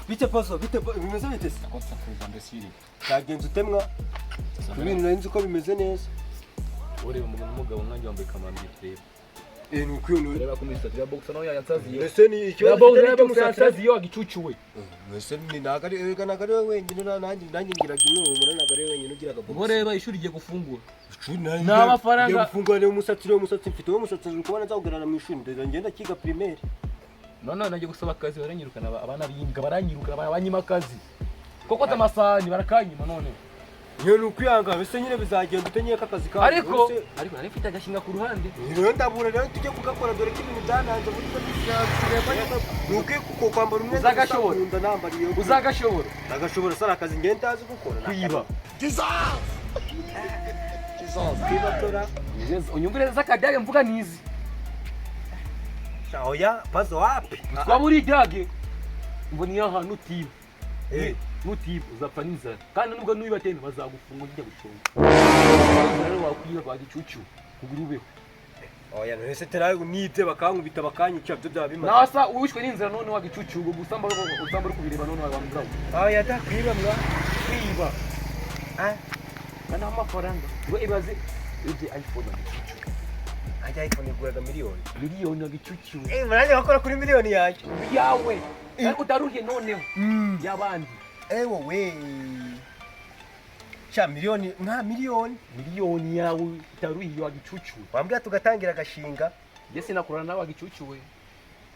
bite paso bite bimeze bite se akosa kuza ndesiri cyagenze utemwa ibintu narinzi ko bimeze neza ureba umuntu umugabo nkanjye wambaye kamambye reba nuko reba ku misatsi ya box nayo yansaziye ese ni ikibazo yansaziye wagicucuwe ese ni nagari wenyine nanjye ngiraga inuma nagari wenyine ugiraga box ubwo reba ishuri giye gufungura nta mafaranga gufungura rero umusatsi mfite wo musatsi uri kubona nzagugarana mu ishuri ndagenda kiga primaire none nagiye gusaba akazi baranyirukana abana bimbwa baranyirukana abanyima akazi koko tamasani barakanyima none niyo nukwiyanga bese nyine bizagenda utenye akazi kawe ariko nari mfite agashinga ku ruhande rero ndabura rero tujye kugakora dore ko ibintu byananze muri nuko kuko kwambara umwenda uzagashobora nambariye uzagashobora sara akazi ngende ndazi gukora kwiba kwiba tora unyumvire zakadage mvuga nizi oya pazo wapi twaburi dage mboni ahantu utiba nutiba uzapfa n'inzara kandi nubwo nubiba tene bazagufunga ujya gucunga rero wakwiba bagicucu kugurubeho oya nese teraye nite bakankubita bakanyica byo byabimaze nasa uwishwe n'inzara none wagicucu ubwo usamba uri kubireba none wabambrawo oya dakwiba mwa kwiba kana amafaranga ngo ibaze ije iPhone wagicucu ajya iPhone iguraga miliyoni wagicucu muranje bakora kuri miliyoni yacu yawe ariko utaruhiye noneho yabandi wowe cha miliyoni yawe itaruhiye wagicucu wambwira tugatangira agashinga yese nakorana nawe wagicucuwe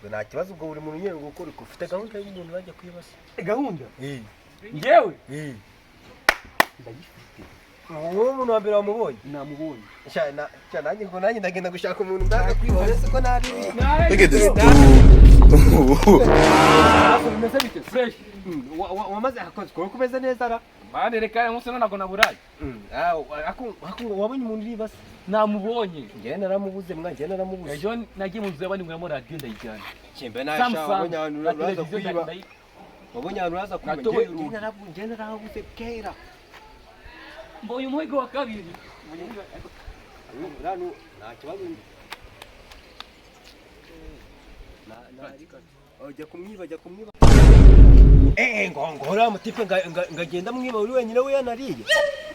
ngo nta kibazo ubwo buri muntu nyene gukora ufite gahunda y'umuntu bajya kwibasa gahunda ngewe ndayifite uwo muntu wa mbere wamubonye namubonye nanjye ndagenda gushaka umuntu ndaga kwibasa ko nari look at this bimeze bite fresh wamaze akazi ko kumeze neza ra bane reka umunsi none nagona burayi wabonye umuntu uribasa namubonye njye naramubuze ejo nagiye mu nzu y'abandi ngo muri radio ndayijyana kimbe nasha wabonye abantu uraza kwiba wabonye abantu uraza kwiba njye narabuze kera mbonye umuhigo wa kabiri nta kibazo jya kumwiba ngora mutipe ngagenda mwiba uri wenyine we yanariye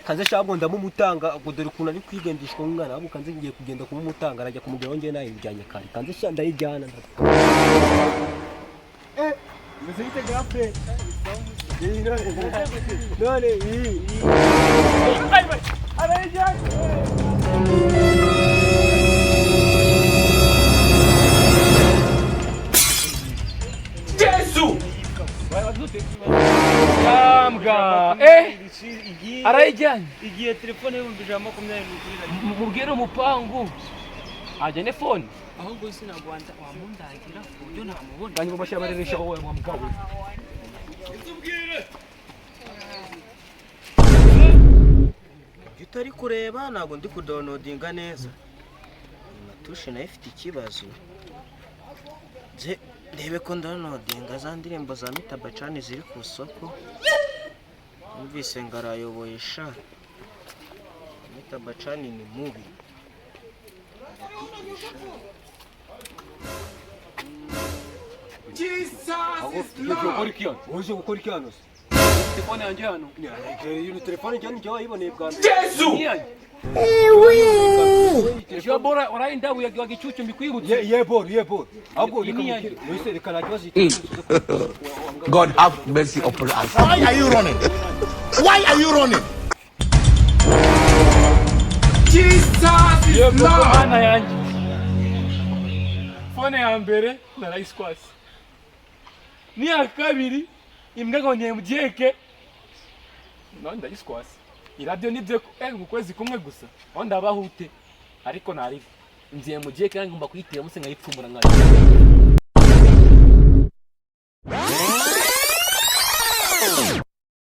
kanze shabwo ndamumutanga ngo dore ukuntu ari kwigendishwa umwana abo kanze ngiye kugenda kumumutanga arajya kumugeraho ngiye nayo njyanye kare kanze sha ndayijyana meze bite gape none arajya Yesu Yambwa arayijyanye igiye telefone y'ibihumbi 20 mubwire umupangu ajyane phone ahubwo sinagwanda wamundagira uburyo namubona kandi mubashya bareresha wowe mwamugabo utari kureba ntago ndi kudownloadinga neza matushe nayo ifite ikibazo ndebe ko downloadinga za ndirimbo za Mpbest ziri ku isoko numvise ngarayoboye sha Mpbest ni mubi Uje gukora iki hano? Telefone yanjye hano. Iyo telefone yanjye njye wayiboneye bwa mbere. Yesu! Ejo bora orainda wagicucu mbikwibutse. Yebo. Ahubwo reka nakibazo. God have mercy upon us. Why are you running? Jesus is Lord. Ana yanjye. Phone ya mbere narayiskwasi. Ni ya kabiri imbwa ngo nyemujeke none ndayiskwasi iradio nibyo mu kwezi kumwe gusa aho ndabahute ariko nari nziye mujeke ngomba kuyitira musenga yipfumura nkari